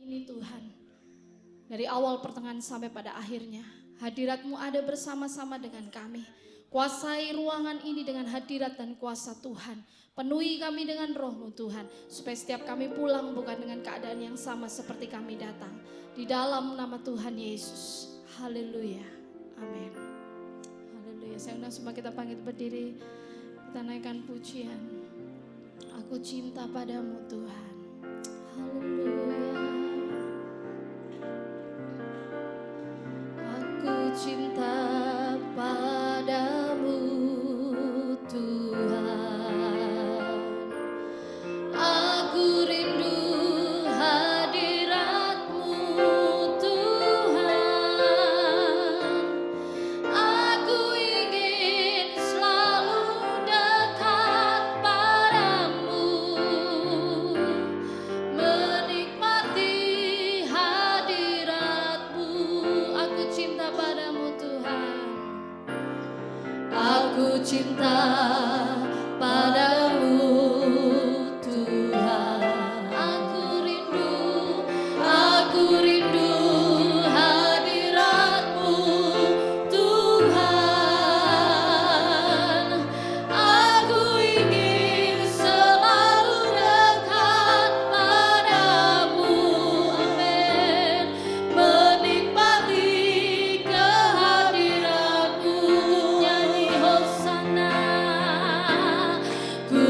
ini Tuhan, dari awal pertengahan sampai pada akhirnya, hadirat-Mu ada bersama-sama dengan kami. Kuasai ruangan ini dengan hadirat dan kuasa Tuhan. Penuhi kami dengan roh-Mu Tuhan, supaya setiap kami pulang bukan dengan keadaan yang sama seperti kami datang. Di dalam nama Tuhan Yesus. Haleluya. Amin. Haleluya. Saya undang semua kita bangkit berdiri. Kita naikkan pujian. Aku cinta padamu Tuhan. Haleluya. Aku cinta padamu Tuhan. Aku rindu hadirat-Mu Tuhan. Aku ingin selalu dekat padamu, menikmati hadirat-Mu. Aku cinta padamu Tuhan. Aku cinta padamu Tuhan. Aku rindu hadirat-Mu Tuhan. Aku ingin selalu dekat padamu, amin. Menikmati kehadirat-Mu, nyanyi Hosana. Ku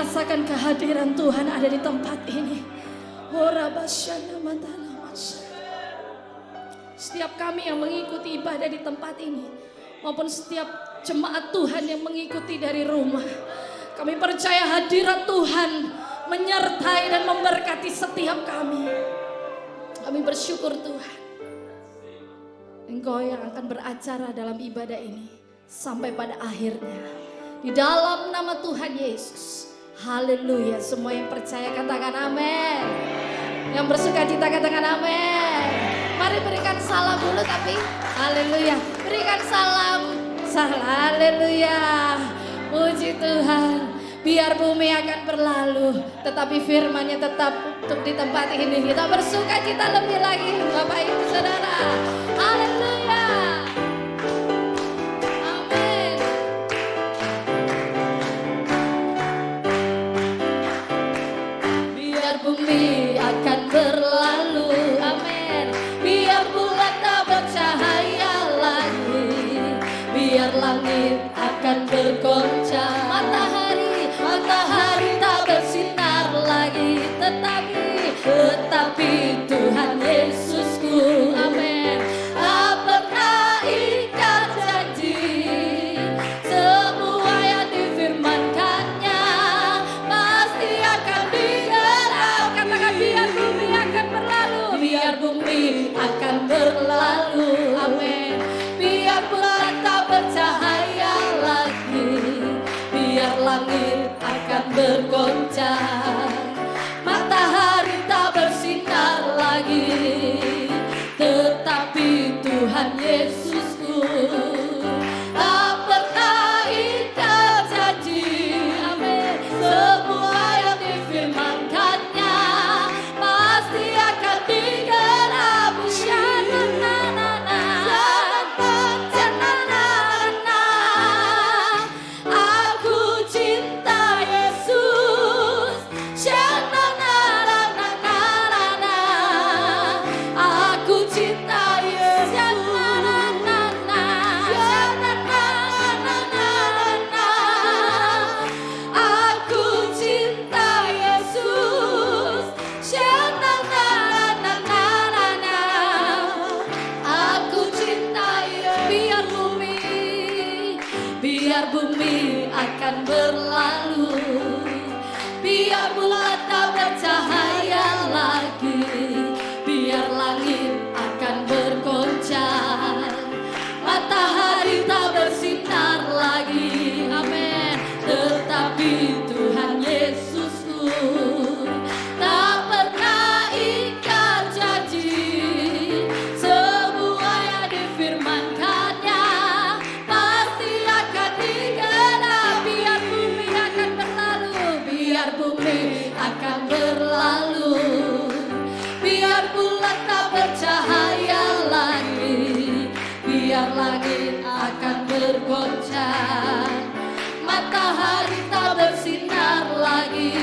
merasakan kehadiran Tuhan ada di tempat ini. Setiap kami yang mengikuti ibadah di tempat ini, maupun setiap jemaat Tuhan yang mengikuti dari rumah, kami percaya hadirat Tuhan menyertai dan memberkati setiap kami. Kami bersyukur Tuhan, Engkau yang akan beracara dalam ibadah ini sampai pada akhirnya. Di dalam nama Tuhan Yesus. Haleluya. Semua yang percaya katakan amin. Yang bersuka cita katakan amin. Mari berikan salam dulu tapi haleluya. Berikan salam. Haleluya. Puji Tuhan. Biar bumi akan berlalu, tetapi firman-Nya tetap untuk di tempat ini. Kita bersuka cita lebih lagi Bapak Ibu Saudara. Haleluya. Amin. Biar bumi akan berlalu, amin. Biar bulan tak bercahaya lagi, biar langit akan bergoncang, matahari tak bersinar lagi, tetapi Tuhan Yesusku, amin, tak pernah ingkar janji. Semua yang difirmankannya pasti akan digenapi. Katakan biar bumi akan berlalu, biar bumi akan berlalu, amin. Biar bulan tak bercahaya lagi, biar langit akan bergoncang, matahari tak bersinar lagi, tetapi Tuhan Yesusku tak pernah ingkar janji, amin. Semua yang difirmankannya pasti akan digenapi. Aku cinta Yesus. Aku cinta Yesus. Aku cinta Yesus. Biar bumi akan berlalu, biar bulan tak bercahaya lagi, biar langit akan bergoncang, matahari tak bersinar lagi, amin. Tetapi Tuhan Yesusku tak pernah ingkar janji. Semua yang difirmankannya pasti akan digenapi. Biar bumi akan berlalu, biar bumi akan berlalu, biar bulan tak bercahaya lagi, biar langit akan bergoncang, matahari tak bersinar lagi,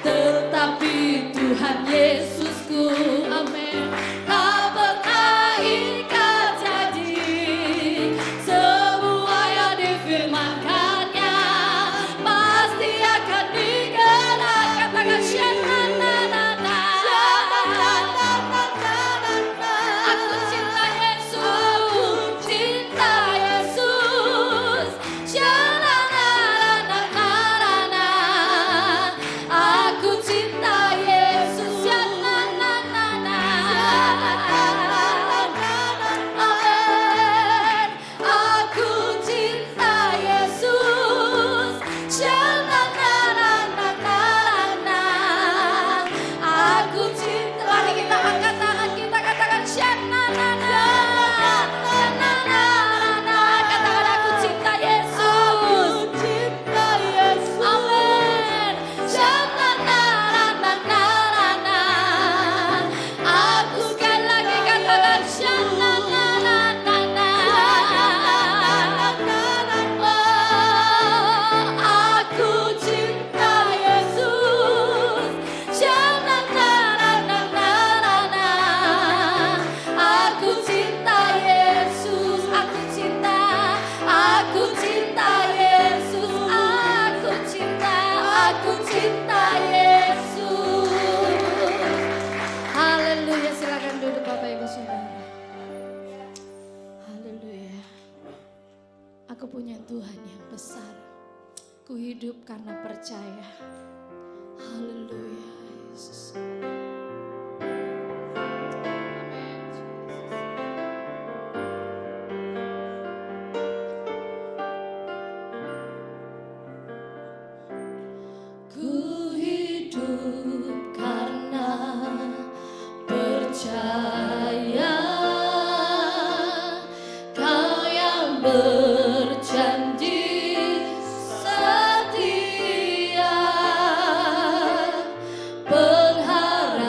tetapi Tuhan Yesusku, amin, tak pernah ingkar janji. Semua yang difirmankannya pasti akan digenapi. Katakan syananana. Aku cinta Yesus, cinta Yesus. Syananana. hidup karena percaya. Haleluya, Yesus. Ku hidup karena percaya, Kau yang berjanji setia, pengharapan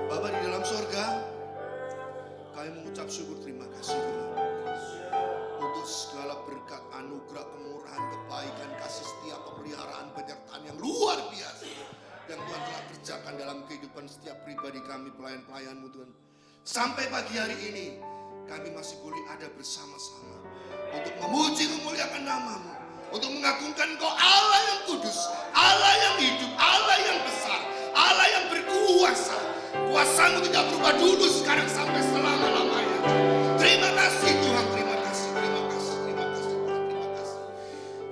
Bapa di dalam sorga, kami mengucap syukur terima kasih Tuhan untuk segala berkat, anugerah, kemurahan, kebaikan, kasih setia, pemeliharaan, penyertaan yang luar biasa yang Tuhan telah kerjakan dalam kehidupan setiap pribadi kami, pelayan-pelayan-Mu Tuhan. Sampai pagi hari ini kami masih boleh ada bersama-sama untuk memuji, memuliakan nama-Mu, untuk mengagungkan Engkau Allah yang kudus, Allah yang hidup, Allah yang besar, Allah yang berkuasa. Kuasa-Mu tidak berubah dulu, sekarang sampai selama-lamanya. Terima kasih Tuhan, terima kasih, terima kasih, terima kasih Tuhan, terima kasih.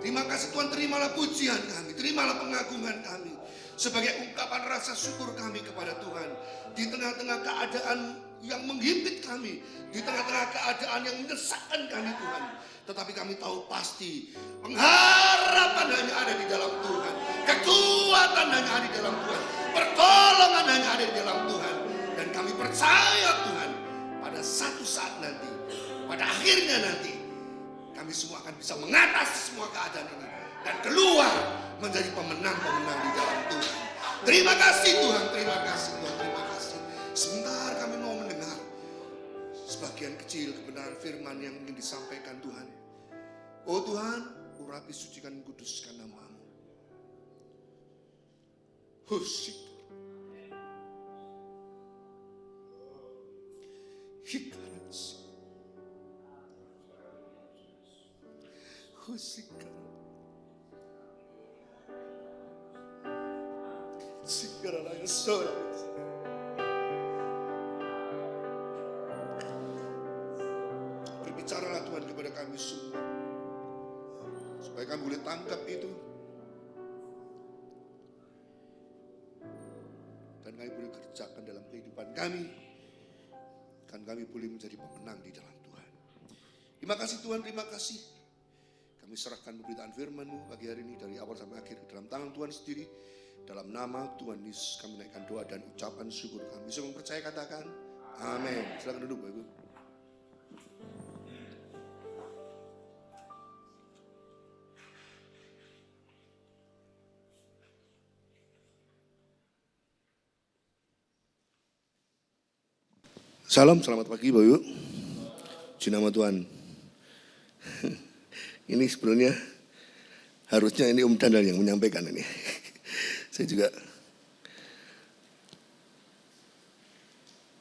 Terima kasih Tuhan, terimalah pujian kami, terimalah pengagungan kami sebagai ungkapan rasa syukur kami kepada Tuhan. Di tengah-tengah keadaan yang menghimpit kami, di tengah-tengah keadaan yang menyesakkan kami Tuhan, tetapi kami tahu pasti pengharapan hanya ada di dalam Tuhan, kekuatan hanya ada di dalam Tuhan, pertolongan hanya ada di dalam Tuhan. Dan kami percaya Tuhan, pada satu saat nanti, pada akhirnya nanti, kami semua akan bisa mengatasi semua keadaan ini dan keluar menjadi pemenang-pemenang di dalam Tuhan. Terima kasih Tuhan, terima kasih Tuhan, terima kasih. Sebentar kami mau mendengar sebagian kecil kebenaran firman yang ingin disampaikan Tuhan. Oh Tuhan, urapi, sucikan, kuduskan nama-Mu. Husik. Hikaras. Husika. Sikaralaya sora. Berbicaralah Tuhan kepada kami semua, supaya kami boleh tangkap itu dan kami boleh kerjakan dalam kehidupan kami, dan kami boleh menjadi pemenang di dalam Tuhan. Terima kasih Tuhan, terima kasih. Kami serahkan pemberitaan firman-Mu pagi hari ini dari awal sampai akhir dalam tangan Tuhan sendiri. Dalam nama Tuhan Yesus kami naikkan doa dan ucapan syukur kami. Bisa mempercaya, katakan amin. Silakan duduk Bapak Ibu. Salam, selamat pagi Bapak Ibu. Puji nama Tuhan. Ini sebenarnya harusnya ini Om Dandal yang menyampaikan ini. Saya juga,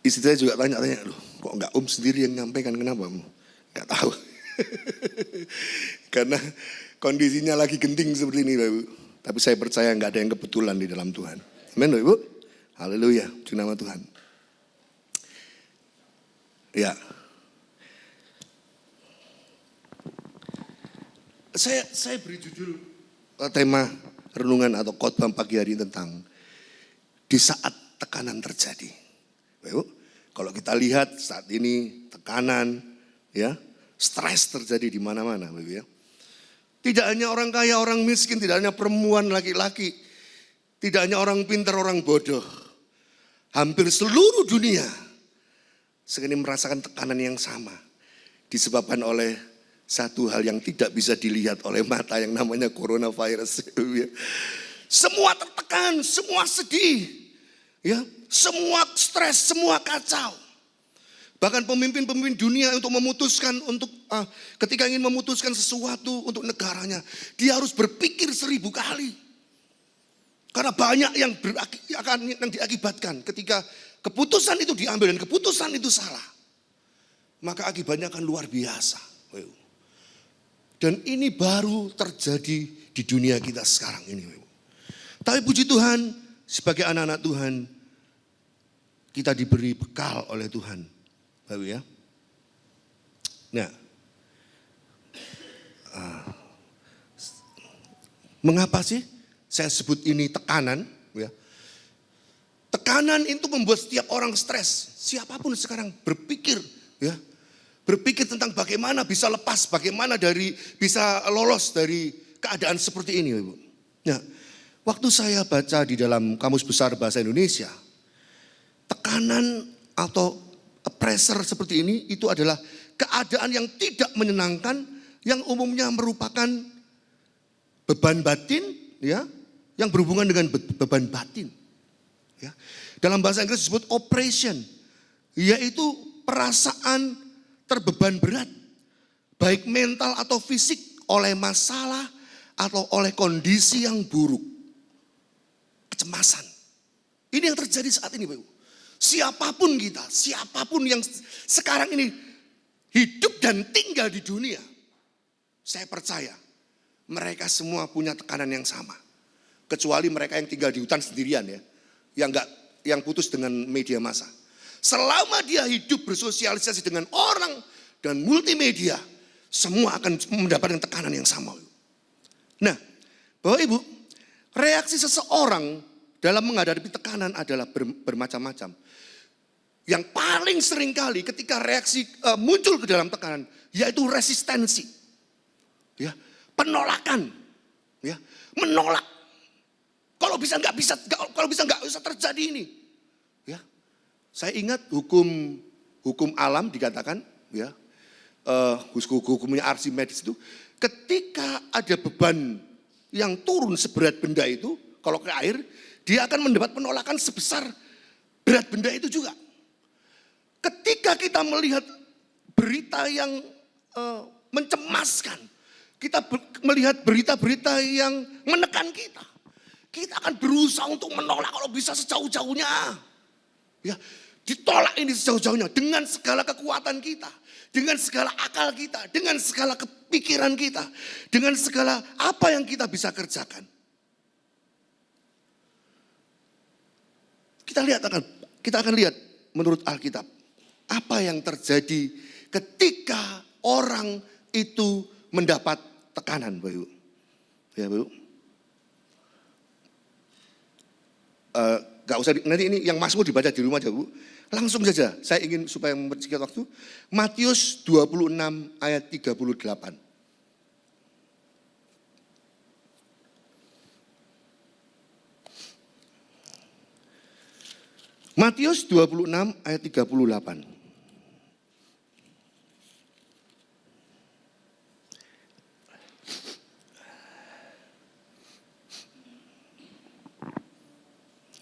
istri saya juga tanya-tanya, loh kok enggak Om sendiri yang menyampaikan, kenapa Om? Enggak tahu. Karena kondisinya lagi genting seperti ini Bapak Ibu. Tapi saya percaya enggak ada yang kebetulan di dalam Tuhan. Amin Bapak Ibu. Haleluya, puji nama Tuhan. Ya. Saya beri judul tema renungan atau khotbah pagi hari tentang di saat tekanan terjadi. Bapak, kalau kita lihat saat ini tekanan, ya, stres terjadi di mana-mana, Bapak ya. Tidak hanya orang kaya, orang miskin, tidak hanya perempuan, laki-laki, tidak hanya orang pintar, orang bodoh. Hampir seluruh dunia sekarang merasakan tekanan yang sama, disebabkan oleh satu hal yang tidak bisa dilihat oleh mata yang namanya coronavirus. Semua tertekan, semua sedih, ya, semua stres, semua kacau. Bahkan pemimpin-pemimpin dunia untuk memutuskan, ketika ingin memutuskan sesuatu untuk negaranya, dia harus berpikir 1000 kali. Karena banyak yang diakibatkan ketika keputusan itu diambil dan keputusan itu salah. Maka akibatnya akan luar biasa. Dan ini baru terjadi di dunia kita sekarang ini. Tapi puji Tuhan, sebagai anak-anak Tuhan, kita diberi bekal oleh Tuhan. Bapak ya. Nah, Mengapa sih saya sebut ini tekanan? Ya. Tekanan itu membuat setiap orang stres. Siapapun sekarang berpikir, ya, berpikir tentang bagaimana bisa lepas, bagaimana bisa lolos dari keadaan seperti ini, Ibu. Nah, waktu saya baca di dalam Kamus Besar Bahasa Indonesia, tekanan atau pressure seperti ini itu adalah keadaan yang tidak menyenangkan, yang umumnya merupakan beban batin, ya, yang berhubungan dengan beban batin. Ya. Dalam bahasa Inggris disebut oppression, yaitu perasaan terbeban berat, baik mental atau fisik oleh masalah atau oleh kondisi yang buruk. Kecemasan. Ini yang terjadi saat ini, Bapak Ibu. Siapapun kita, siapapun yang sekarang ini hidup dan tinggal di dunia, saya percaya mereka semua punya tekanan yang sama. Kecuali mereka yang tinggal di hutan sendirian, ya, yang putus dengan media massa. Selama dia hidup bersosialisasi dengan orang dan multimedia, semua akan mendapatkan tekanan yang sama. Nah, Bapak Ibu, reaksi seseorang dalam menghadapi tekanan adalah bermacam-macam. Yang paling sering kali ketika reaksi muncul ke dalam tekanan, yaitu resistensi, ya, penolakan, ya, menolak. Kalau bisa nggak bisa terjadi ini, ya. Saya ingat hukum alam dikatakan, ya, hukumnya Archimedes itu, ketika ada beban yang turun seberat benda itu, kalau ke air, dia akan mendapat penolakan sebesar berat benda itu juga. Ketika kita melihat berita yang mencemaskan, kita melihat berita-berita yang menekan kita akan berusaha untuk menolak kalau bisa sejauh-jauhnya. Ya, ditolak ini sejauh-jauhnya dengan segala kekuatan kita, dengan segala akal kita, dengan segala kepikiran kita, dengan segala apa yang kita bisa kerjakan. Kita akan lihat menurut Alkitab apa yang terjadi ketika orang itu mendapat tekanan, Bapak Ibu. Ya, Bapak Ibu. Gak usah, nanti ini yang Mazmur dibaca di rumah aja, Bu. Langsung saja, saya ingin supaya mempersingkat waktu. Matius 26 ayat 38. Matius 26 ayat 38.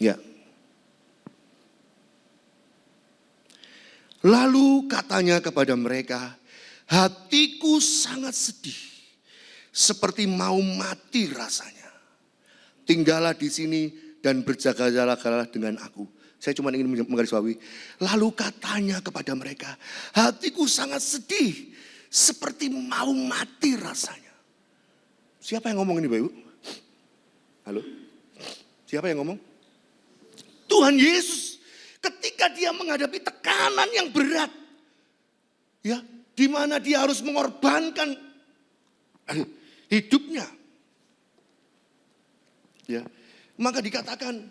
Ya. Lalu katanya kepada mereka, hatiku sangat sedih, seperti mau mati rasanya. Tinggallah di sini dan berjaga-jagalah dengan aku. Saya cuma ingin menggarisbawahi. Lalu katanya kepada mereka, hatiku sangat sedih, seperti mau mati rasanya. Siapa yang ngomong ini, Bapak Ibu? Halo? Siapa yang ngomong? Tuhan Yesus, ketika dia menghadapi tekanan yang berat, ya, di mana dia harus mengorbankan hidupnya, ya, maka dikatakan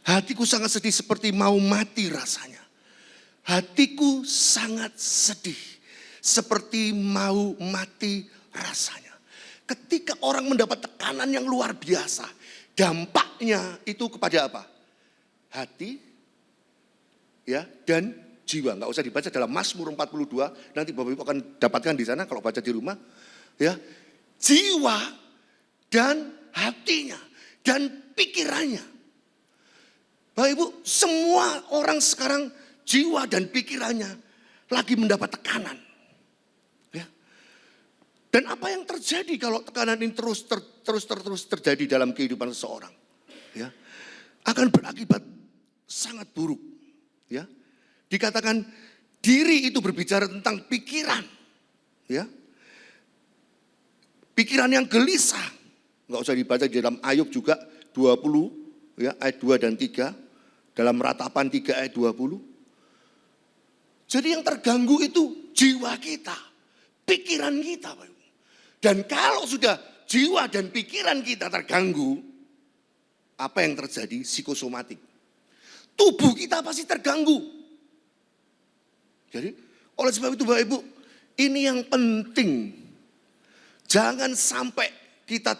hatiku sangat sedih seperti mau mati rasanya. Hatiku sangat sedih seperti mau mati rasanya. Ketika orang mendapat tekanan yang luar biasa, dampaknya itu kepada apa? Hati, ya, dan jiwa. Nggak usah dibaca dalam Mazmur 42, nanti Bapak Ibu akan dapatkan di sana kalau baca di rumah. Ya, jiwa dan hatinya dan pikirannya. Bapak Ibu, semua orang sekarang jiwa dan pikirannya lagi mendapat tekanan. Ya. Dan apa yang terjadi kalau tekanan ini terus terjadi dalam kehidupan seseorang? Ya. Akan berakibat sangat buruk. Ya. Dikatakan diri itu berbicara tentang pikiran. Ya. Pikiran yang gelisah. Enggak usah dibaca di dalam Ayub juga 20 ya, ayat 2 dan 3. Dalam Ratapan 3 ayat 20. Jadi yang terganggu itu jiwa kita, pikiran kita. Dan kalau sudah jiwa dan pikiran kita terganggu, apa yang terjadi? Psikosomatik. Tubuh kita pasti terganggu. Jadi oleh sebab itu Bapak Ibu, ini yang penting. Jangan sampai kita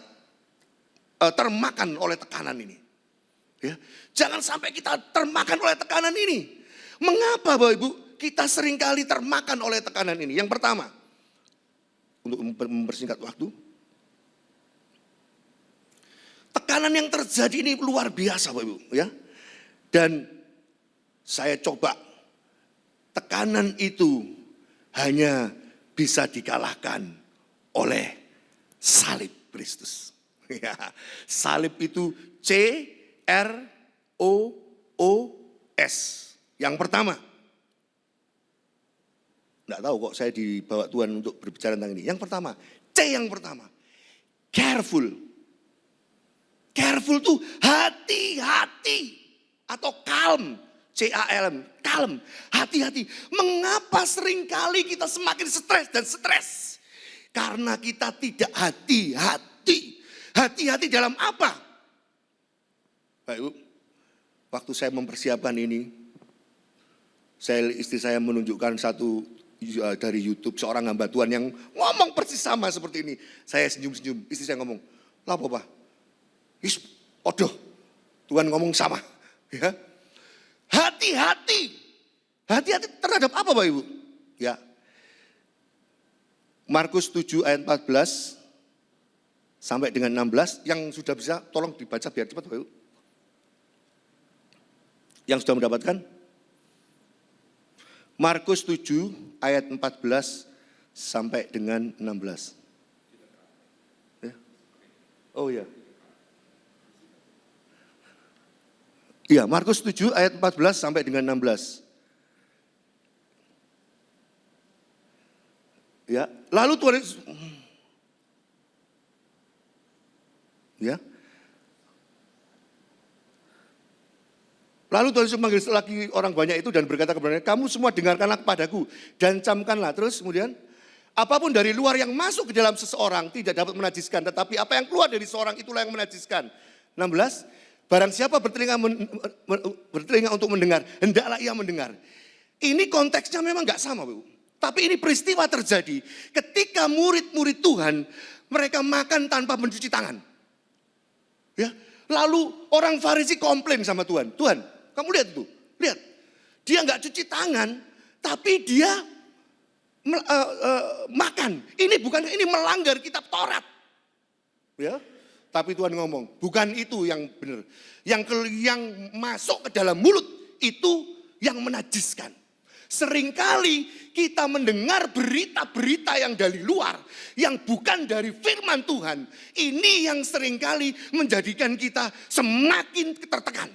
termakan oleh tekanan ini. Ya. Jangan sampai kita termakan oleh tekanan ini. Mengapa Bapak Ibu kita seringkali termakan oleh tekanan ini? Yang pertama, untuk mempersingkat waktu, tekanan yang terjadi ini luar biasa Bapak Ibu. Ya. Dan saya coba, tekanan itu hanya bisa dikalahkan oleh salib Kristus. Ya, salib itu CROOS. Yang pertama. Enggak tahu kok saya dibawa Tuhan untuk berbicara tentang ini. Yang pertama, C yang pertama. Careful. Careful tuh hati-hati atau calm. CALM, calm, hati-hati. Mengapa seringkali kita semakin stres dan stres? Karena kita tidak hati-hati. Hati-hati dalam apa? Baik Ibu, waktu saya mempersiapkan ini, istri saya menunjukkan satu dari YouTube seorang hamba Tuhan yang ngomong persis sama seperti ini. Saya senyum-senyum, istri saya ngomong, lah apa? Odoh, Tuhan ngomong sama. Ya. Hati-hati. Hati-hati terhadap apa Bapak Ibu? Ya. Markus 7 ayat 14 sampai dengan 16. Yang sudah bisa tolong dibaca biar cepat Bapak Ibu. Yang sudah mendapatkan? Markus 7 ayat 14 sampai dengan 16. Ya. Oh ya. Iya, Markus 7 ayat 14 sampai dengan 16. Ya, lalu Tuhan Yesus ya. Lalu Tuhan Yesus memanggil lagi orang banyak itu dan berkata kepada mereka, kamu semua dengarkanlah kepadaku dan camkanlah. Terus kemudian, apapun dari luar yang masuk ke dalam seseorang tidak dapat menajiskan, tetapi apa yang keluar dari seorang itulah yang menajiskan. 16, barang siapa bertelinga untuk mendengar, hendaklah ia mendengar. Ini konteksnya memang enggak sama, Bu. Tapi ini peristiwa terjadi ketika murid-murid Tuhan mereka makan tanpa mencuci tangan. Ya, lalu orang Farisi komplain sama Tuhan. Tuhan, kamu lihat itu, lihat. Dia enggak cuci tangan, tapi dia makan. Ini melanggar kitab Taurat. Ya. Tapi Tuhan ngomong, bukan itu yang benar. Yang masuk ke dalam mulut itu yang menajiskan. Seringkali kita mendengar berita-berita yang dari luar, yang bukan dari firman Tuhan. Ini yang seringkali menjadikan kita semakin tertekan.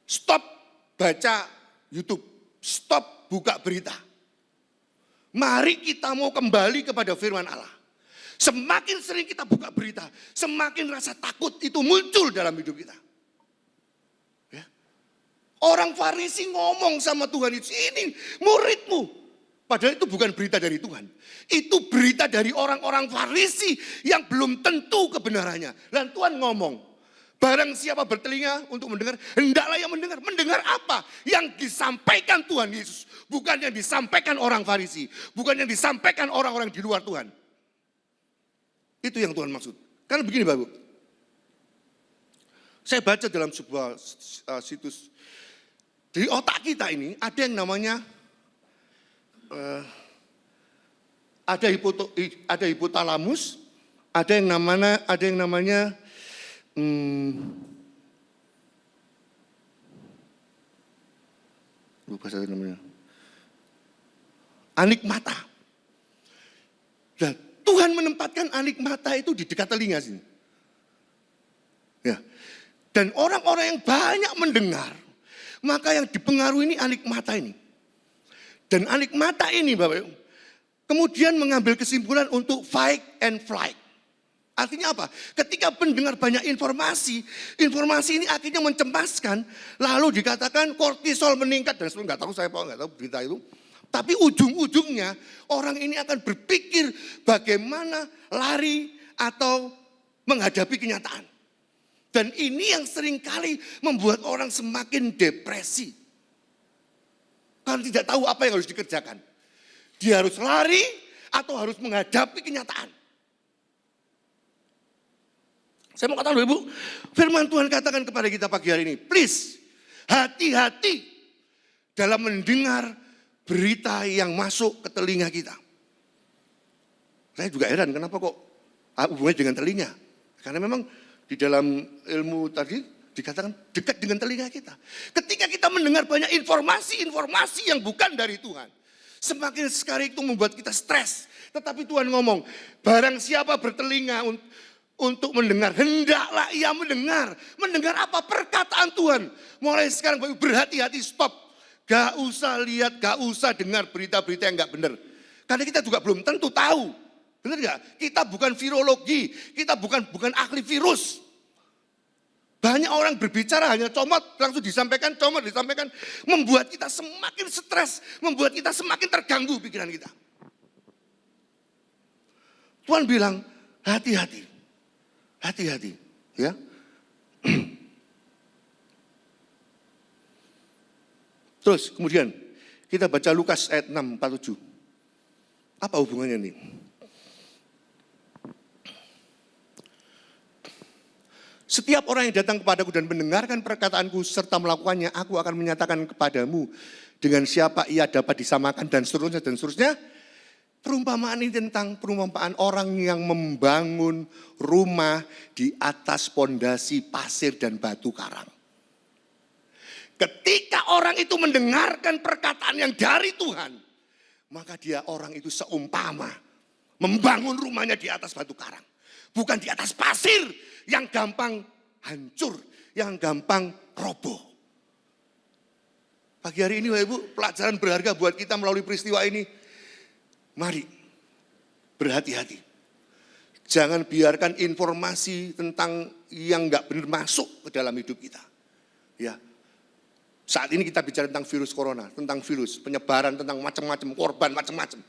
Stop baca YouTube, stop buka berita. Mari kita mau kembali kepada firman Allah. Semakin sering kita buka berita, semakin rasa takut itu muncul dalam hidup kita. Orang Farisi ngomong sama Tuhan Yesus, ini muridmu. Padahal itu bukan berita dari Tuhan. Itu berita dari orang-orang Farisi yang belum tentu kebenarannya. Dan Tuhan ngomong, barang siapa bertelinga untuk mendengar, hendaklah yang mendengar. Mendengar apa? Yang disampaikan Tuhan Yesus. Bukan yang disampaikan orang Farisi. Bukan yang disampaikan orang-orang di luar Tuhan. Itu yang Tuhan maksud. Karena begini Bapak, saya baca dalam sebuah situs. Di otak kita ini ada yang namanya ada hipotalamus, ada yang namanya lupa saya namanya. Anik mata. Nah, Tuhan menempatkan anik mata itu di dekat telinga sini. Ya. Dan orang-orang yang banyak mendengar, Maka yang dipengaruhi ini anik mata ini. Dan anik mata ini Bapak Ibu, kemudian mengambil kesimpulan untuk fight and flight. Artinya apa? Ketika mendengar banyak informasi, informasi ini akhirnya mencemaskan, lalu dikatakan kortisol meningkat dan sebagainya. Saya nggak tahu berita itu. Tapi ujung-ujungnya orang ini akan berpikir bagaimana lari atau menghadapi kenyataan. Dan ini yang seringkali membuat orang semakin depresi. Karena tidak tahu apa yang harus dikerjakan. Dia harus lari atau harus menghadapi kenyataan. Saya mau katakan Ibu, firman Tuhan katakan kepada kita pagi hari ini, please hati-hati dalam mendengar berita yang masuk ke telinga kita. Saya juga heran kenapa kok hubungannya dengan telinga. Karena memang di dalam ilmu tadi dikatakan dekat dengan telinga kita. Ketika kita mendengar banyak informasi-informasi yang bukan dari Tuhan, semakin sekali itu membuat kita stres. Tetapi Tuhan ngomong, barang siapa bertelinga untuk mendengar, hendaklah ia mendengar. Mendengar apa? Perkataan Tuhan. Mulai sekarang berhati-hati, stop. Gak usah lihat, gak usah dengar berita-berita yang gak benar. Karena kita juga belum tentu tahu. Benar gak? Kita bukan virologi, kita bukan ahli virus. Banyak orang berbicara hanya comot, langsung disampaikan, comot, disampaikan. Membuat kita semakin stres, membuat kita semakin terganggu pikiran kita. Tuhan bilang, hati-hati, hati-hati. Ya. Terus kemudian kita baca Lukas ayat 6:47. Apa hubungannya ini? Setiap orang yang datang kepadaku dan mendengarkan perkataanku serta melakukannya, aku akan menyatakan kepadamu dengan siapa ia dapat disamakan dan seterusnya dan seterusnya. Perumpamaan ini tentang perumpamaan orang yang membangun rumah di atas pondasi pasir dan batu karang. Ketika orang itu mendengarkan perkataan yang dari Tuhan, maka dia orang itu seumpama membangun rumahnya di atas batu karang. Bukan di atas pasir yang gampang hancur, yang gampang roboh. Pagi hari ini Bapak Ibu, pelajaran berharga buat kita melalui peristiwa ini. Mari berhati-hati. Jangan biarkan informasi tentang yang enggak benar masuk ke dalam hidup kita. Ya. Saat ini kita bicara tentang virus corona, tentang virus, penyebaran, tentang macam-macam, korban macam-macam.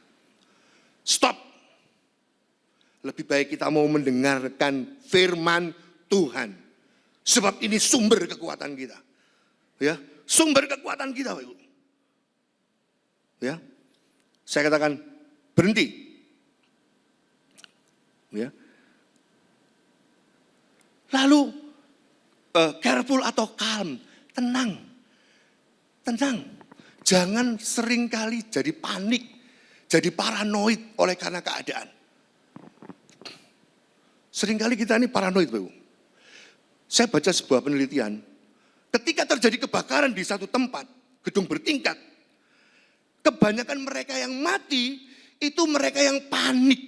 Stop. Lebih baik kita mau mendengarkan firman Tuhan. Sebab ini sumber kekuatan kita. Ya, sumber kekuatan kita, Bapak Ibu. Ya. Saya katakan berhenti. Ya. Lalu careful atau calm, tenang. Tenang. Jangan seringkali jadi panik, jadi paranoid oleh karena keadaan. Seringkali kita ini paranoid, Bapak. Saya baca sebuah penelitian, ketika terjadi kebakaran di satu tempat, gedung bertingkat, kebanyakan mereka yang mati, itu mereka yang panik.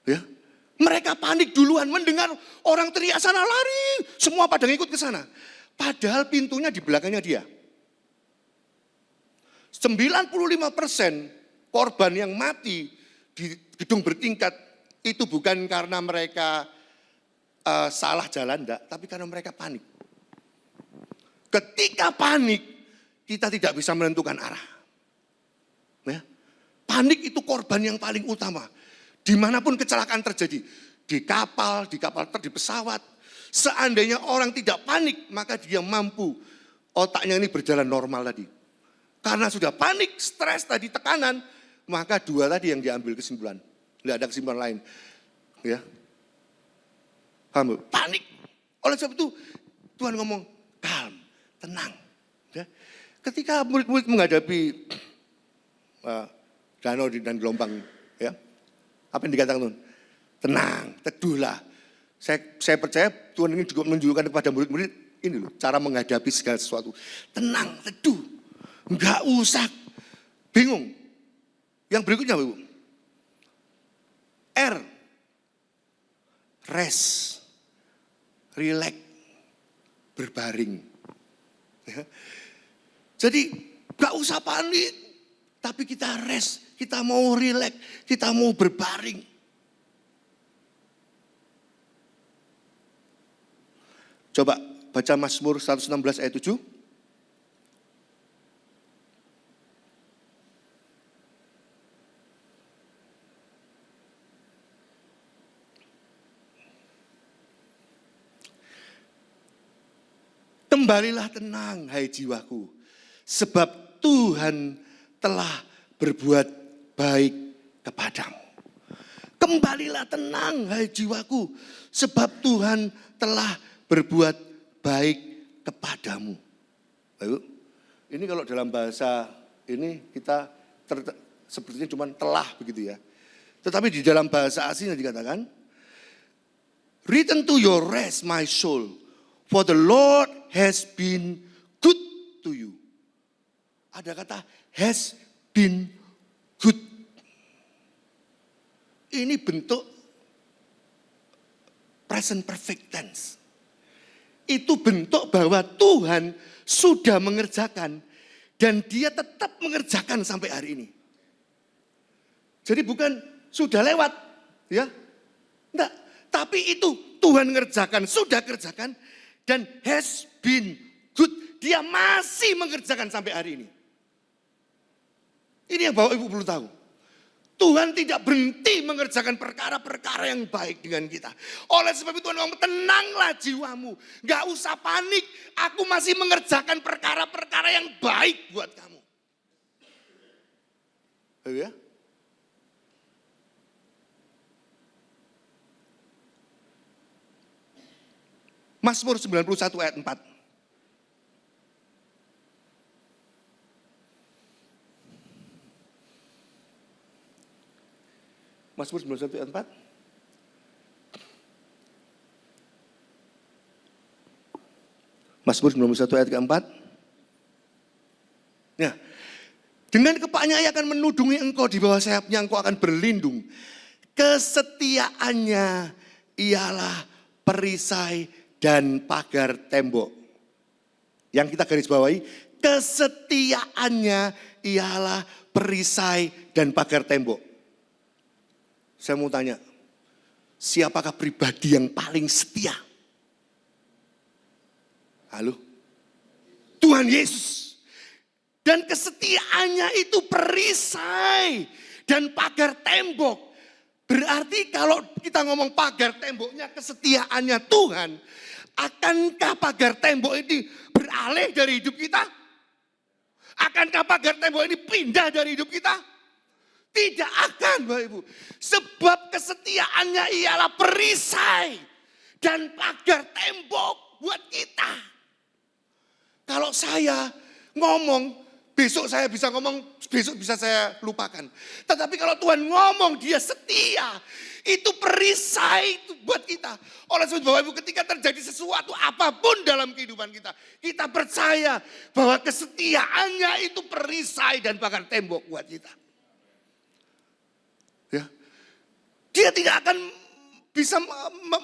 Ya, mereka panik duluan, mendengar orang teriak sana lari, semua pada ngikut ke sana. Padahal pintunya di belakangnya dia. 95% korban yang mati di gedung bertingkat, itu bukan karena mereka salah jalan, enggak, tapi karena mereka panik. Ketika panik, kita tidak bisa menentukan arah. Ya. Panik itu korban yang paling utama. Dimanapun kecelakaan terjadi, di kapal, di pesawat. Seandainya orang tidak panik, maka dia mampu otaknya ini berjalan normal tadi. Karena sudah panik, stres tadi, tekanan, maka dua tadi yang diambil kesimpulan. Tidak ada kesimpulan lain. Ya. Paham? Panik. Oleh sebab itu Tuhan ngomong, calm, tenang. Ya. Ketika murid-murid menghadapi danau dan gelombang, ya, apa yang dikatakan Tuhan? Tenang, teduhlah. Saya percaya Tuhan ini juga menunjukkan kepada murid-murid ini loh, cara menghadapi segala sesuatu. Tenang, teduh. Enggak usah bingung. Yang berikutnya, Ibu. R. Rest. Relax. Berbaring. Ya. Jadi gak usah panik, tapi kita rest, kita mau relax, kita mau berbaring. Coba baca Mazmur 116 ayat 7. Kembalilah tenang, hai jiwaku, sebab Tuhan telah berbuat baik kepadamu. Kembalilah tenang, hai jiwaku, sebab Tuhan telah berbuat baik kepadamu. Ayo, ini kalau dalam bahasa ini kita sepertinya cuma telah begitu ya. Tetapi di dalam bahasa aslinya dikatakan, return to your rest, my soul, for the Lord has been good to you. Ada kata has been good. Ini bentuk present perfect tense. Itu bentuk bahwa Tuhan sudah mengerjakan dan dia tetap mengerjakan sampai hari ini. Jadi bukan sudah lewat, ya. Enggak, tapi itu Tuhan mengerjakan, sudah kerjakan dan has been good. Dia masih mengerjakan sampai hari ini. Ini yang Bapak Ibu perlu tahu. Tuhan tidak berhenti mengerjakan perkara-perkara yang baik dengan kita. Oleh sebab itu Tuhan ngomong, tenanglah jiwamu. Gak usah panik, aku masih mengerjakan perkara-perkara yang baik buat kamu. Ya? Mazmur 91 ayat 4. Mazmur 91 ayat 4. Mazmur 91 ayat keempat. Ya. Dengan kepaknya ia akan menudungi engkau, di bawah sayapnya engkau akan berlindung. Kesetiaannya ialah perisai dan pagar tembok. Yang kita garis bawahi, kesetiaannya ialah perisai dan pagar tembok. Saya mau tanya, siapakah pribadi yang paling setia? Halo? Tuhan Yesus. Dan kesetiaannya itu perisai dan pagar tembok. Berarti kalau kita ngomong pagar temboknya kesetiaannya Tuhan, akankah pagar tembok ini beralih dari hidup kita? Akankah pagar tembok ini pindah dari hidup kita? Tidak akan, Bapak Ibu. Sebab kesetiaannya ialah perisai dan pagar tembok buat kita. Kalau saya ngomong, besok saya bisa ngomong, besok bisa saya lupakan. Tetapi kalau Tuhan ngomong, dia setia. Itu perisai itu buat kita. Oleh sebab Bapak Ibu, ketika terjadi sesuatu apapun dalam kehidupan kita, kita percaya bahwa kesetiaannya itu perisai dan pagar tembok buat kita. Ya. Dia tidak akan bisa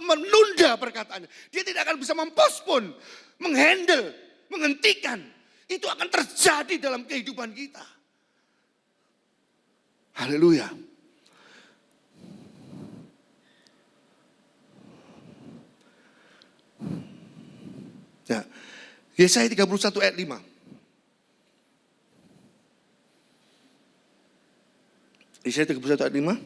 menunda perkataannya. Dia tidak akan bisa mempospon, menghandle, menghentikan. Itu akan terjadi dalam kehidupan kita. Haleluya. Ya. Yesaya 31 ayat 5. Yesaya 31 ayat 5.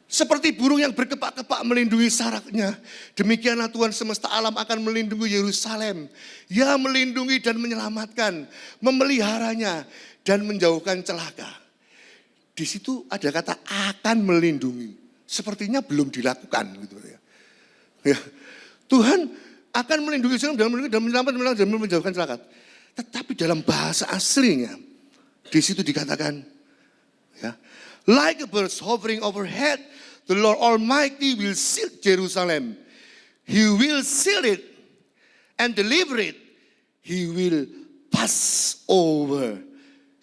Seperti burung yang berkepak-kepak melindungi saraknya, demikianlah Tuhan semesta alam akan melindungi Yerusalem. Ia melindungi dan menyelamatkan, memeliharanya dan menjauhkan celaka. Di situ ada kata akan melindungi. Sepertinya belum dilakukan gitu ya. Ya. Tuhan akan melindungi Yerusalem dan melindungi dan menyelamatkan dan menjauhkan celaka. Tetapi dalam bahasa aslinya, di situ dikatakan, ya, like a bird hovering overhead, the Lord Almighty will seal Jerusalem. He will seal it and deliver it. He will pass over.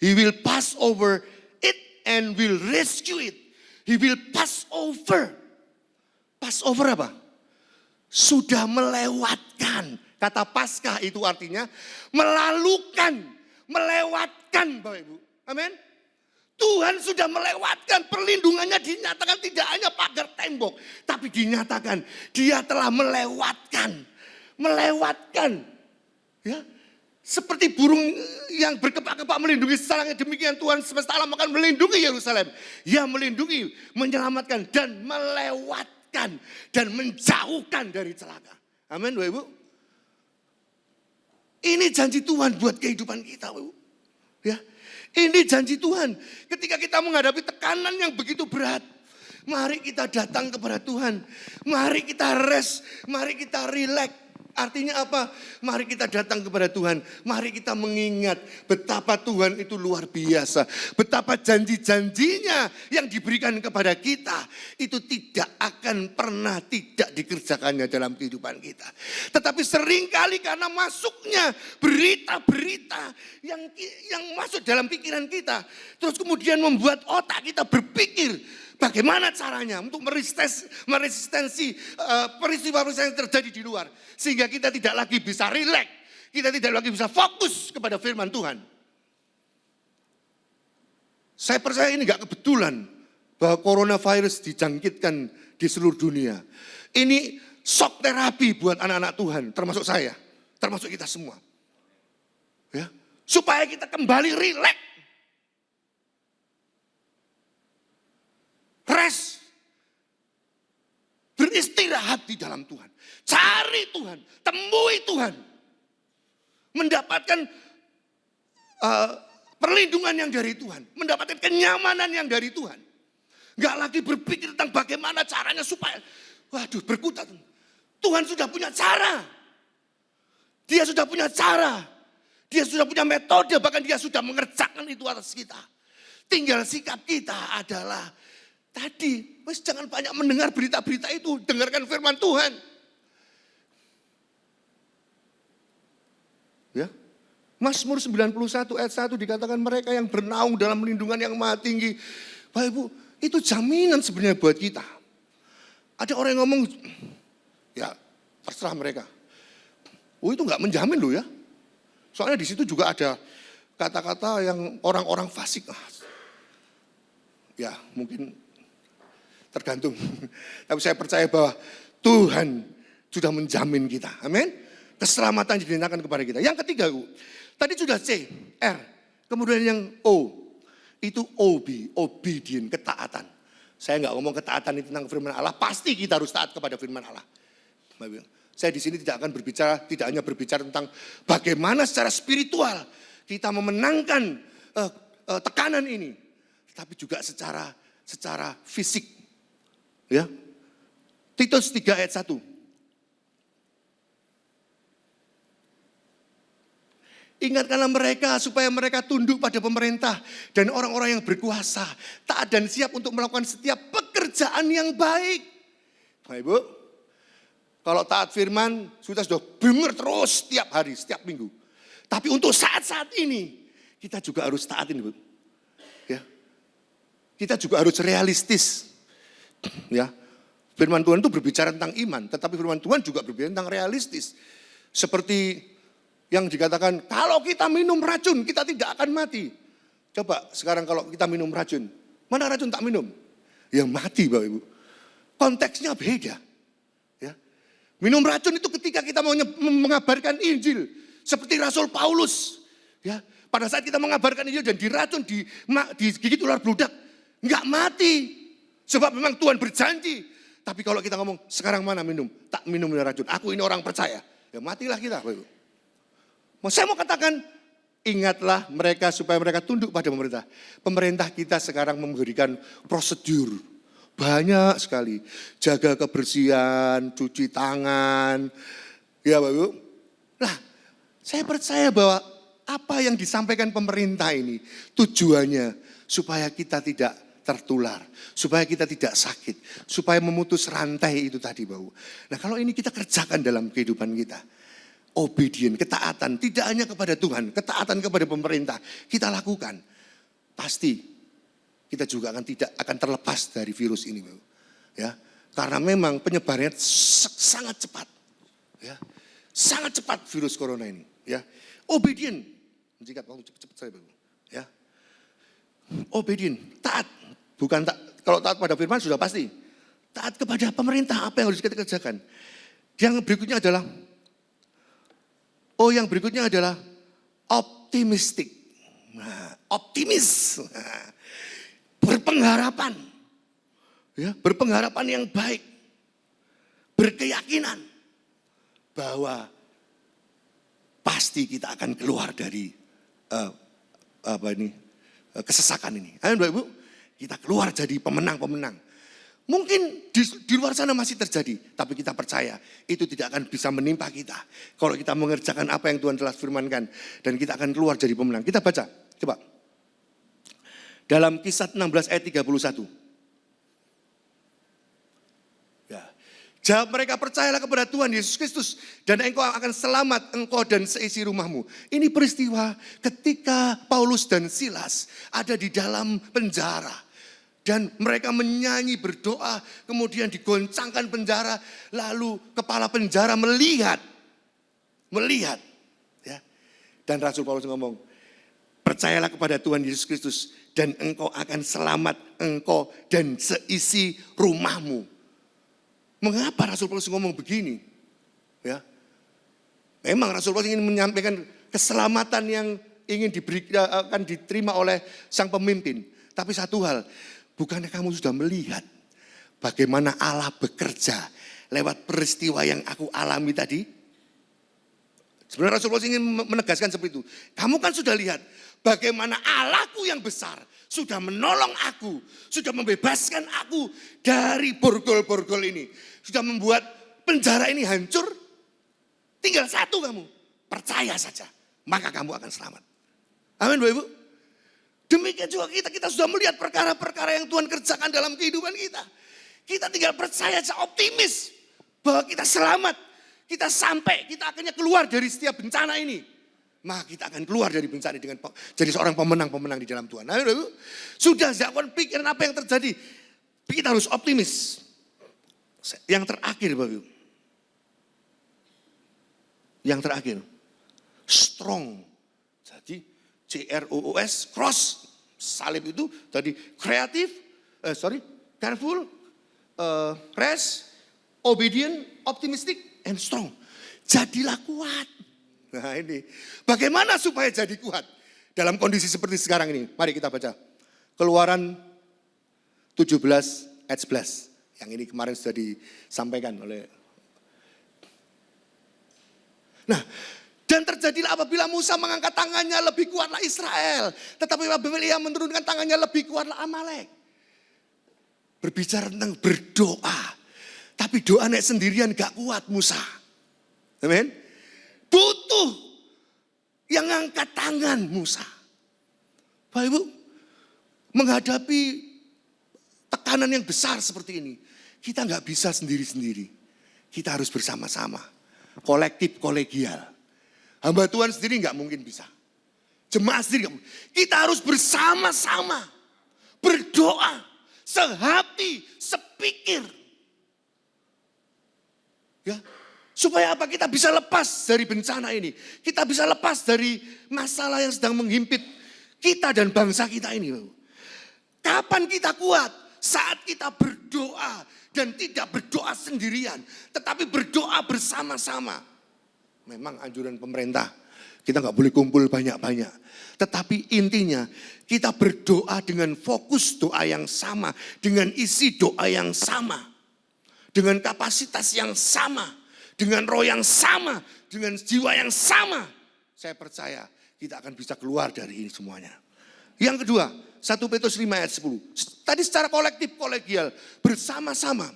He will pass over it and will rescue it. He will pass over. Pass over apa? sudah melewatkan. Kata Paskah itu artinya melalukan, melewatkan Bapak Ibu. Amin. Tuhan sudah melewatkan, perlindungannya dinyatakan tidak hanya pagar tembok, tapi dinyatakan dia telah melewatkan. Ya. Seperti burung yang berkepak-kepak melindungi sarangnya, demikian Tuhan semesta alam akan melindungi Yerusalem. Ia melindungi, menyelamatkan dan melewatkan dan menjauhkan dari celaka. Amin Bapak Ibu. Ini janji Tuhan buat kehidupan kita Bapak Ibu. Ya. Ini janji Tuhan. Ketika kita menghadapi tekanan yang begitu berat, mari kita datang kepada Tuhan. Mari kita rest, mari kita relax. Artinya apa? Mari kita datang kepada Tuhan. Mari kita mengingat betapa Tuhan itu luar biasa. Betapa janji-janjinya yang diberikan kepada kita itu tidak akan pernah tidak dikerjakannya dalam kehidupan kita. Tetapi seringkali karena masuknya berita-berita yang masuk dalam pikiran kita, terus kemudian membuat otak kita berpikir bagaimana caranya untuk meresistensi peristiwa-peristiwa yang terjadi di luar. Sehingga kita tidak lagi bisa rileks. Kita tidak lagi bisa fokus kepada firman Tuhan. Saya percaya ini gak kebetulan bahwa coronavirus dijangkitkan di seluruh dunia. Ini shock terapi buat anak-anak Tuhan, termasuk saya, termasuk kita semua. Ya, supaya kita kembali rileks. Rest. Beristirahat di dalam Tuhan. Cari Tuhan. Temui Tuhan. Mendapatkan perlindungan yang dari Tuhan. Mendapatkan kenyamanan yang dari Tuhan. Gak lagi berpikir tentang bagaimana caranya supaya, berkutat. Tuhan sudah punya cara. Dia sudah punya cara. Dia sudah punya metode. Bahkan dia sudah mengerjakan itu atas kita. Tinggal sikap kita adalah tadi, jangan banyak mendengar berita-berita itu, dengarkan firman Tuhan. Ya. Mazmur 91 ayat 1 dikatakan mereka yang bernaung dalam lindungan yang maha tinggi. Bapak Ibu, itu jaminan sebenarnya buat kita. Ada orang yang ngomong, ya terserah mereka. Oh itu enggak menjamin loh ya. Soalnya di situ juga ada kata-kata yang orang-orang fasik. Ya mungkin tergantung. Tapi saya percaya bahwa Tuhan sudah menjamin kita. Amin. Keselamatan dinyatakan kepada kita. Yang ketiga, tadi sudah C, R. Kemudian yang O, itu obedient, ketaatan. Saya nggak ngomong ketaatan itu tentang firman Allah. Pasti kita harus taat kepada firman Allah. Saya di sini tidak hanya berbicara tentang bagaimana secara spiritual kita memenangkan tekanan ini. Tapi juga secara fisik. Ya. Titus 3 ayat 1. Ingatkanlah mereka supaya mereka tunduk pada pemerintah dan orang-orang yang berkuasa. Taat dan siap untuk melakukan setiap pekerjaan yang baik. Bapak Ibu, kalau taat firman sudah dengar terus setiap hari, setiap minggu. Tapi untuk saat-saat ini kita juga harus taat ini, Bu. Ya. Kita juga harus realistis. Ya. Firman Tuhan itu berbicara tentang iman, tetapi firman Tuhan juga berbicara tentang realistis. Seperti yang dikatakan, kalau kita minum racun, kita tidak akan mati. Coba sekarang kalau kita minum racun, mana racun tak minum? Ya mati Bapak Ibu. Konteksnya beda. Ya. Minum racun itu ketika kita mau mengabarkan Injil. Seperti Rasul Paulus. Ya. Pada saat kita mengabarkan Injil dan diracun, digigit ular bludak. Enggak mati. Sebab memang Tuhan berjanji. Tapi kalau kita ngomong, sekarang mana minum? Tak minum racun. Aku ini orang percaya. Ya matilah kita Bapak Ibu. Saya mau katakan, ingatlah mereka supaya mereka tunduk pada pemerintah. Pemerintah kita sekarang memberikan prosedur. Banyak sekali. Jaga kebersihan, cuci tangan. Ya Bapak Ibu. Nah, saya percaya bahwa apa yang disampaikan pemerintah ini, tujuannya supaya kita tidak tertular. Supaya kita tidak sakit. Supaya memutus rantai itu tadi Bapak Ibu. Nah kalau ini kita kerjakan dalam kehidupan kita. Obedient, ketaatan, tidak hanya kepada Tuhan, ketaatan kepada pemerintah, kita lakukan. Pasti kita juga tidak akan terlepas dari virus ini. Ya. Karena memang penyebarannya sangat cepat. Ya. Sangat cepat virus corona ini. Ya. Obedient. Menjikat waktu cepat saya Bapak. Ya. Obedient, taat. Bukan tak, kalau taat pada firman sudah pasti. Taat kepada pemerintah, apa yang harus kita kerjakan. Yang berikutnya adalah optimistik. Nah, optimis. Nah, berpengharapan. Ya, berpengharapan yang baik. Berkeyakinan bahwa pasti kita akan keluar dari kesesakan ini. Ayo Bapak Ibu, kita keluar jadi pemenang-pemenang. Mungkin di luar sana masih terjadi, tapi kita percaya itu tidak akan bisa menimpa kita. Kalau kita mengerjakan apa yang Tuhan telah firmankan, dan kita akan keluar jadi pemenang. Kita baca, coba. Dalam Kisah 16 ayat 31. Ya. Jawab mereka, percayalah kepada Tuhan Yesus Kristus, dan engkau akan selamat, engkau dan seisi rumahmu. Ini peristiwa ketika Paulus dan Silas ada di dalam penjara. Dan mereka menyanyi, berdoa, kemudian digoncangkan penjara, lalu kepala penjara melihat, ya. Dan Rasul Paulus ngomong, percayalah kepada Tuhan Yesus Kristus, dan engkau akan selamat, engkau dan seisi rumahmu. Mengapa Rasul Paulus ngomong begini? Ya, memang Rasul Paulus ingin menyampaikan keselamatan yang ingin akan diterima oleh sang pemimpin. Tapi satu hal, bukannya kamu sudah melihat bagaimana Allah bekerja lewat peristiwa yang aku alami tadi? Sebenarnya Rasul Paulus ingin menegaskan seperti itu. Kamu kan sudah lihat bagaimana Allahku yang besar sudah menolong aku, sudah membebaskan aku dari borgol-borgol ini. Sudah membuat penjara ini hancur. Tinggal satu kamu, percaya saja, maka kamu akan selamat. Amin Bapak Ibu. Demikian juga kita sudah melihat perkara-perkara yang Tuhan kerjakan dalam kehidupan kita. Kita tinggal percaya saja, optimis bahwa kita selamat. Kita sampai, kita akhirnya keluar dari setiap bencana ini. Maka kita akan keluar dari bencana dengan jadi seorang pemenang-pemenang di dalam Tuhan. Amin Bapak Ibu. Sudah jangan pikiran apa yang terjadi. Kita harus optimis. Yang terakhir Bapak Ibu. Yang terakhir. Strong. Jadi CROOS, cross, salib itu tadi careful, rest, obedient, optimistic, and strong. Jadilah kuat. Nah ini, bagaimana supaya jadi kuat dalam kondisi seperti sekarang ini? Mari kita baca. Keluaran 17 ayat 11. Yang ini kemarin sudah disampaikan oleh. Nah, dan terjadilah apabila Musa mengangkat tangannya lebih kuatlah Israel. Tetapi apabila ia menurunkan tangannya lebih kuatlah Amalek. Berbicara tentang berdoa. Tapi doanya sendirian gak kuat Musa. Amin. Butuh yang angkat tangan Musa. Bapak Ibu, menghadapi tekanan yang besar seperti ini. Kita gak bisa sendiri-sendiri. Kita harus bersama-sama. Kolektif, kolegial. Hamba Tuhan sendiri nggak mungkin bisa. Jemaat sendiri nggak mungkin. Kita harus bersama-sama berdoa, sehati, sepikir. Ya, supaya apa? Kita bisa lepas dari bencana ini. Kita bisa lepas dari masalah yang sedang menghimpit kita dan bangsa kita ini. Kapan kita kuat? Saat kita berdoa dan tidak berdoa sendirian, tetapi berdoa bersama-sama. Memang anjuran pemerintah, kita nggak boleh kumpul banyak-banyak. Tetapi intinya kita berdoa dengan fokus doa yang sama, dengan isi doa yang sama, dengan kapasitas yang sama, dengan roh yang sama, dengan jiwa yang sama. Saya percaya kita akan bisa keluar dari ini semuanya. Yang kedua, 1 Petrus 5 ayat 10. Tadi secara kolektif, kolegial, bersama-sama.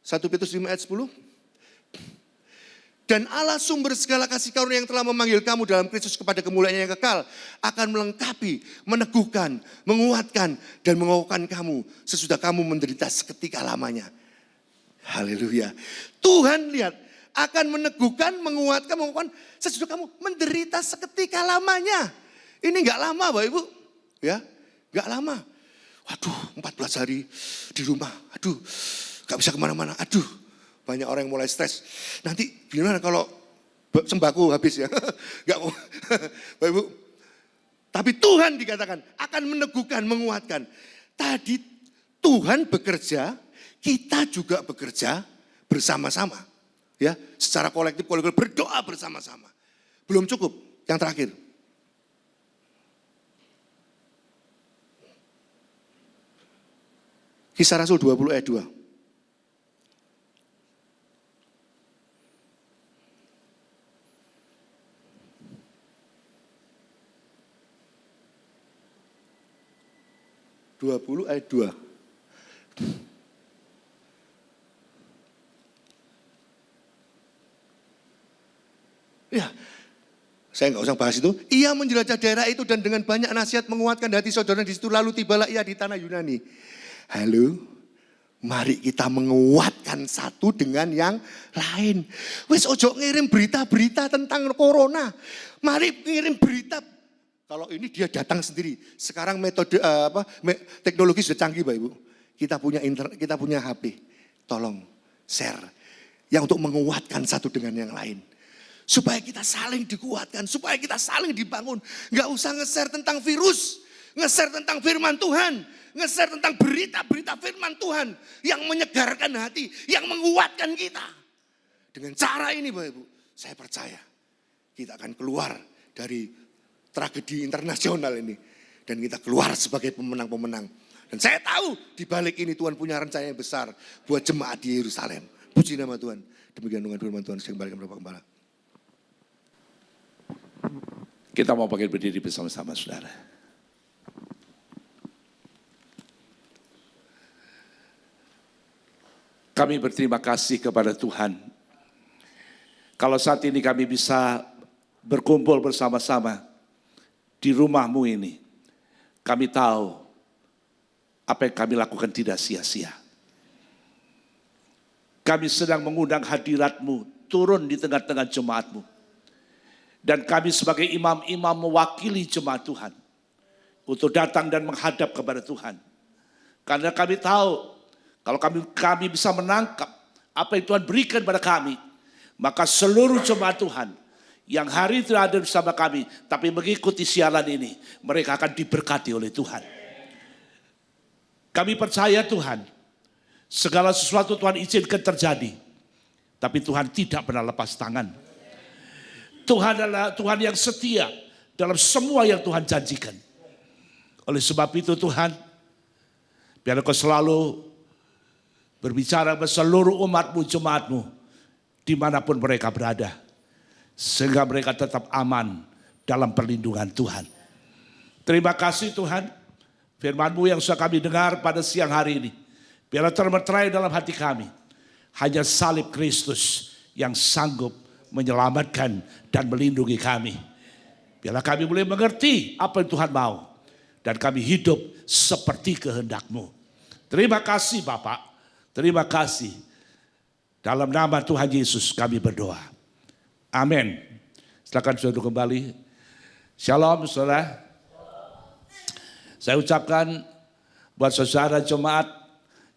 1 Petrus 5 ayat 10. Dan Allah sumber segala kasih karunia yang telah memanggil kamu dalam Kristus kepada kemuliaan yang kekal akan melengkapi, meneguhkan, menguatkan, dan mengokohkan kamu sesudah kamu menderita seketika lamanya. Haleluya. Tuhan lihat, akan meneguhkan, menguatkan, mengokohkan sesudah kamu menderita seketika lamanya. Ini enggak lama Bapak Ibu. Ya, enggak lama. Waduh, 14 hari di rumah. Aduh, gak bisa kemana-mana. Aduh, banyak orang yang mulai stres. Nanti gimana kalau sembako habis ya? Gak mau. Bapak Ibu. Tapi Tuhan dikatakan akan meneguhkan, menguatkan. Tadi Tuhan bekerja, kita juga bekerja bersama-sama. Ya, secara kolektif berdoa bersama-sama. Belum cukup, yang terakhir. Kisah Rasul 20 ayat 2. Ayat 2. Ya, saya nggak usah bahas itu. Ia menjelajah daerah itu dan dengan banyak nasihat menguatkan hati saudara di situ. Lalu tibalah ia di tanah Yunani. Halo, mari kita menguatkan satu dengan yang lain. Wes ojo ngirim berita-berita tentang corona. Mari ngirim berita. Kalau ini dia datang sendiri. Sekarang metode teknologi sudah canggih, Bapak Ibu. Kita punya internet, kita punya HP. Tolong share yang untuk menguatkan satu dengan yang lain. Supaya kita saling dikuatkan, supaya kita saling dibangun. Enggak usah nge-share tentang virus, nge-share tentang firman Tuhan, nge-share tentang berita-berita firman Tuhan yang menyegarkan hati, yang menguatkan kita. Dengan cara ini, Bapak Ibu, saya percaya kita akan keluar dari tragedi internasional ini. Dan kita keluar sebagai pemenang-pemenang. Dan saya tahu di balik ini Tuhan punya rencana yang besar buat jemaat di Yerusalem. Puji nama Tuhan. Demikian dengan firman Tuhan. Saya kembalikan Bapak Gembala. Kita mau pakai berdiri bersama-sama, saudara. Kami berterima kasih kepada Tuhan. Kalau saat ini kami bisa berkumpul bersama-sama di rumahmu ini, kami tahu apa yang kami lakukan tidak sia-sia. Kami sedang mengundang hadiratmu turun di tengah-tengah jemaatmu. Dan kami sebagai imam-imam mewakili jemaat Tuhan untuk datang dan menghadap kepada Tuhan. Karena kami tahu kalau kami bisa menangkap apa yang Tuhan berikan pada kami, maka seluruh jemaat Tuhan yang hari itu ada bersama kami, tapi mengikuti siaran ini, mereka akan diberkati oleh Tuhan. Kami percaya Tuhan, segala sesuatu Tuhan izinkan terjadi, tapi Tuhan tidak pernah lepas tangan. Tuhan adalah Tuhan yang setia dalam semua yang Tuhan janjikan. Oleh sebab itu Tuhan, biar Kau selalu berbicara ke seluruh umatmu, jemaatmu, dimanapun mereka berada. Sehingga mereka tetap aman dalam perlindungan Tuhan. Terima kasih Tuhan, firman-Mu yang sudah kami dengar pada siang hari ini. Biarlah termeterai dalam hati kami. Hanya salib Kristus yang sanggup menyelamatkan dan melindungi kami. Biarlah kami boleh mengerti apa yang Tuhan mau. Dan kami hidup seperti kehendak-Mu. Terima kasih Bapak. Terima kasih. Dalam nama Tuhan Yesus kami berdoa. Amin. Silakan saudara kembali. Shalom saudara. Saya ucapkan buat saudara jemaat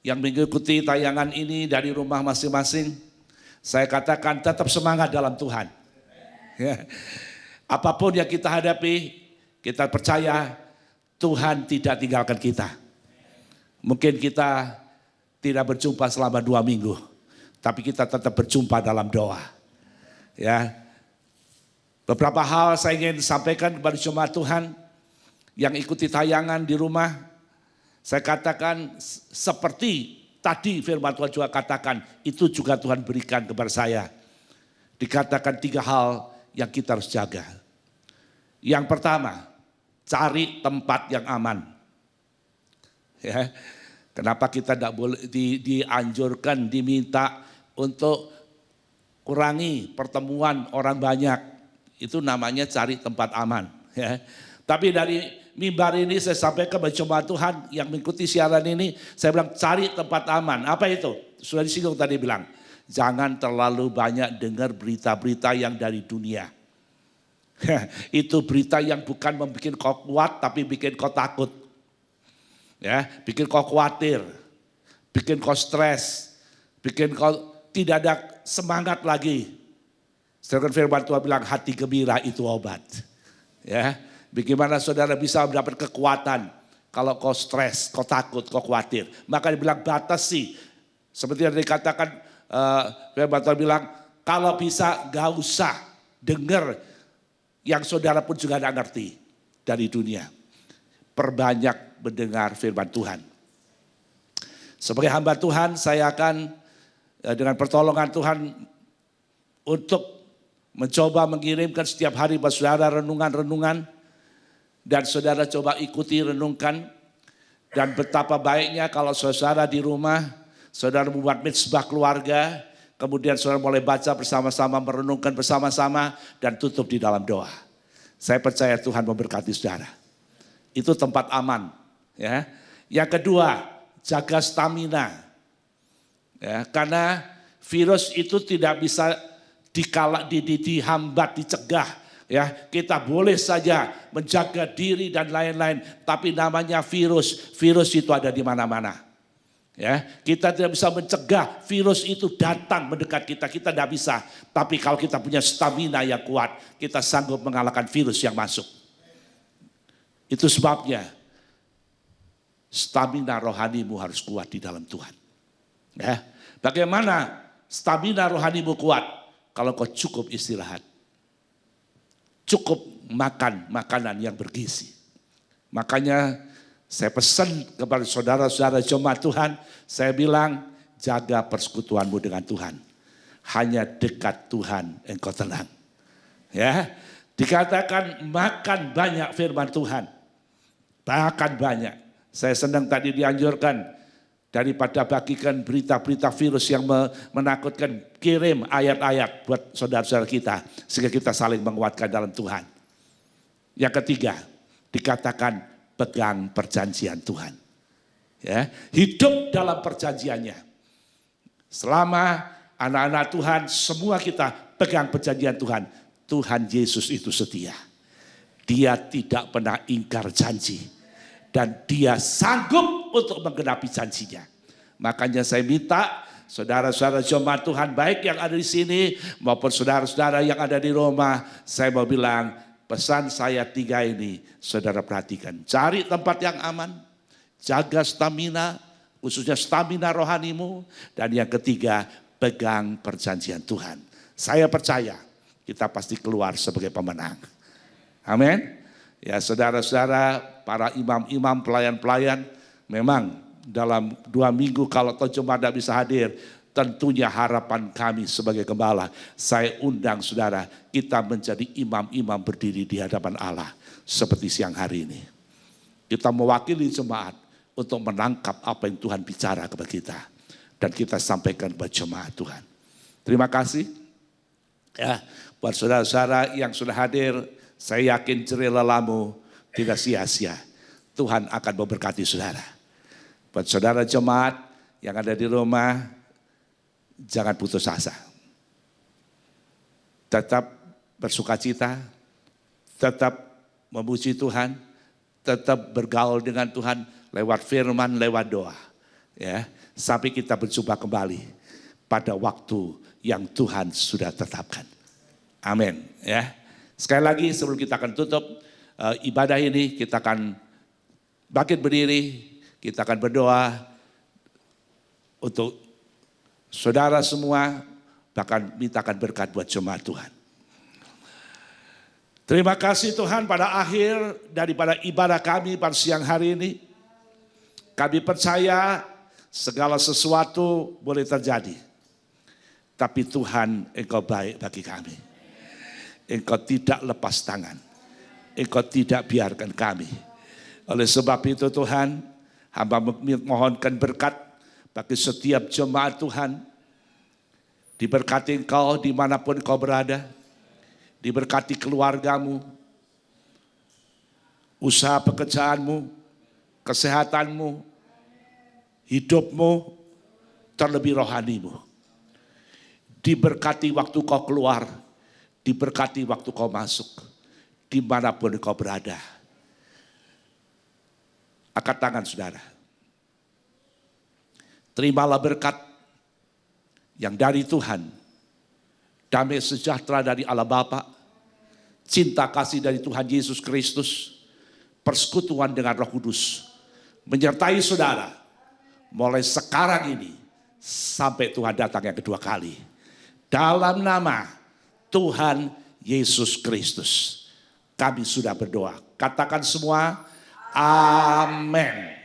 yang mengikuti tayangan ini dari rumah masing-masing. Saya katakan tetap semangat dalam Tuhan. Ya. Apapun yang kita hadapi, kita percaya Tuhan tidak tinggalkan kita. Mungkin kita tidak berjumpa selama 2 minggu. Tapi kita tetap berjumpa dalam doa. Ya, beberapa hal saya ingin sampaikan kepada jemaat Tuhan yang ikuti tayangan di rumah. Saya katakan seperti tadi firman Tuhan juga katakan, itu juga Tuhan berikan kepada saya. Dikatakan 3 hal yang kita harus jaga. Yang pertama, cari tempat yang aman. Ya, kenapa kita tidak boleh dianjurkan, diminta untuk kurangi pertemuan orang banyak, itu namanya cari tempat aman. Ya. Tapi dari mimbar ini saya sampaikan kepada jemaat Tuhan yang mengikuti siaran ini, saya bilang cari tempat aman. Apa itu? Sudah disinggung tadi bilang, jangan terlalu banyak dengar berita-berita yang dari dunia. Itu berita yang bukan membuat kau kuat, tapi bikin kau takut. Ya, bikin kau khawatir, bikin kau stres. bikin kau tidak ada semangat lagi. Sedangkan firman Tuhan bilang hati gembira itu obat. Ya, bagaimana saudara bisa mendapat kekuatan kalau kau stres, kau takut, kau khawatir. Maka dibilang batasi. Seperti yang dikatakan firman Tuhan bilang, kalau bisa gak usah dengar yang saudara pun juga gak ngerti dari dunia. Perbanyak mendengar firman Tuhan. Sebagai hamba Tuhan, saya akan dengan pertolongan Tuhan untuk mencoba mengirimkan setiap hari buat saudara renungan-renungan. Dan saudara coba ikuti, renungkan. Dan betapa baiknya kalau saudara di rumah, saudara membuat mitsbah keluarga, kemudian saudara mulai baca bersama-sama, merenungkan bersama-sama, dan tutup di dalam doa. Saya percaya Tuhan memberkati saudara. Itu tempat aman. Ya. Yang kedua, jaga stamina. Ya, karena virus itu tidak bisa dihambat, dicegah. Ya, kita boleh saja menjaga diri dan lain-lain, tapi namanya virus itu ada di mana-mana. Ya, kita tidak bisa mencegah virus itu datang mendekat kita tidak bisa. Tapi kalau kita punya stamina yang kuat, kita sanggup mengalahkan virus yang masuk. Itu sebabnya stamina rohanimu harus kuat di dalam Tuhan. Ya, bagaimana stamina rohanimu kuat? Kalau kau cukup istirahat, cukup makan makanan yang bergizi. Makanya saya pesan kepada saudara-saudara jemaat Tuhan, saya bilang jaga persekutuanmu dengan Tuhan. Hanya dekat Tuhan engkau tenang. Ya, dikatakan makan banyak firman Tuhan, bahkan banyak. Saya senang tadi dianjurkan daripada bagikan berita-berita virus yang menakutkan, kirim ayat-ayat buat saudara-saudara kita sehingga kita saling menguatkan dalam Tuhan. Yang ketiga, dikatakan pegang perjanjian Tuhan. Ya, hidup dalam perjanjiannya. Selama anak-anak Tuhan, semua kita pegang perjanjian Tuhan. Tuhan Yesus itu setia. Dia tidak pernah ingkar janji. Dan dia sanggup untuk menggenapi janjinya. Makanya saya minta saudara-saudara jemaat Tuhan, baik yang ada di sini maupun saudara-saudara yang ada di rumah, saya mau bilang pesan saya 3 ini, saudara perhatikan. Cari tempat yang aman, jaga stamina, khususnya stamina rohanimu. Dan yang ketiga, pegang perjanjian Tuhan. Saya percaya kita pasti keluar sebagai pemenang. Amin. Ya saudara-saudara, para imam-imam, pelayan-pelayan, memang dalam 2 minggu kalau jemaat tidak bisa hadir, tentunya harapan kami sebagai gembala, saya undang saudara, kita menjadi imam-imam berdiri di hadapan Allah seperti siang hari ini. Kita mewakili jemaat untuk menangkap apa yang Tuhan bicara kepada kita. Dan kita sampaikan kepada jemaat Tuhan. Terima kasih. Ya, buat saudara-saudara yang sudah hadir, saya yakin jerih lelamu tidak sia-sia. Tuhan akan memberkati saudara. Buat saudara jemaat yang ada di rumah, jangan putus asa. Tetap bersukacita, tetap memuji Tuhan, tetap bergaul dengan Tuhan lewat firman, lewat doa. Ya, sampai kita berjumpa kembali pada waktu yang Tuhan sudah tetapkan. Amin. Ya. Sekali lagi sebelum kita akan tutup ibadah ini, kita akan bangkit berdiri, kita akan berdoa untuk saudara semua, bahkan mintakan berkat buat jemaat Tuhan. Terima kasih Tuhan, pada akhir daripada ibadah kami pada siang hari ini, kami percaya segala sesuatu boleh terjadi. Tapi Tuhan, Engkau baik bagi kami. Engkau tidak lepas tangan. Engkau tidak biarkan kami. Oleh sebab itu Tuhan, hamba memohonkan berkat bagi setiap jemaat Tuhan. Diberkati Engkau dimanapun Engkau berada. Diberkati keluargamu, usaha pekerjaanmu, kesehatanmu, hidupmu, terlebih rohanimu. Diberkati waktu kau keluar, diberkati waktu kau masuk, dimanapun kau berada. Angkat tangan saudara. Terimalah berkat yang dari Tuhan, damai sejahtera dari Allah Bapa, cinta kasih dari Tuhan Yesus Kristus, persekutuan dengan Roh Kudus menyertai saudara mulai sekarang ini sampai Tuhan datang yang kedua kali. Dalam nama Tuhan Yesus Kristus kami sudah berdoa. Katakan semua, amin.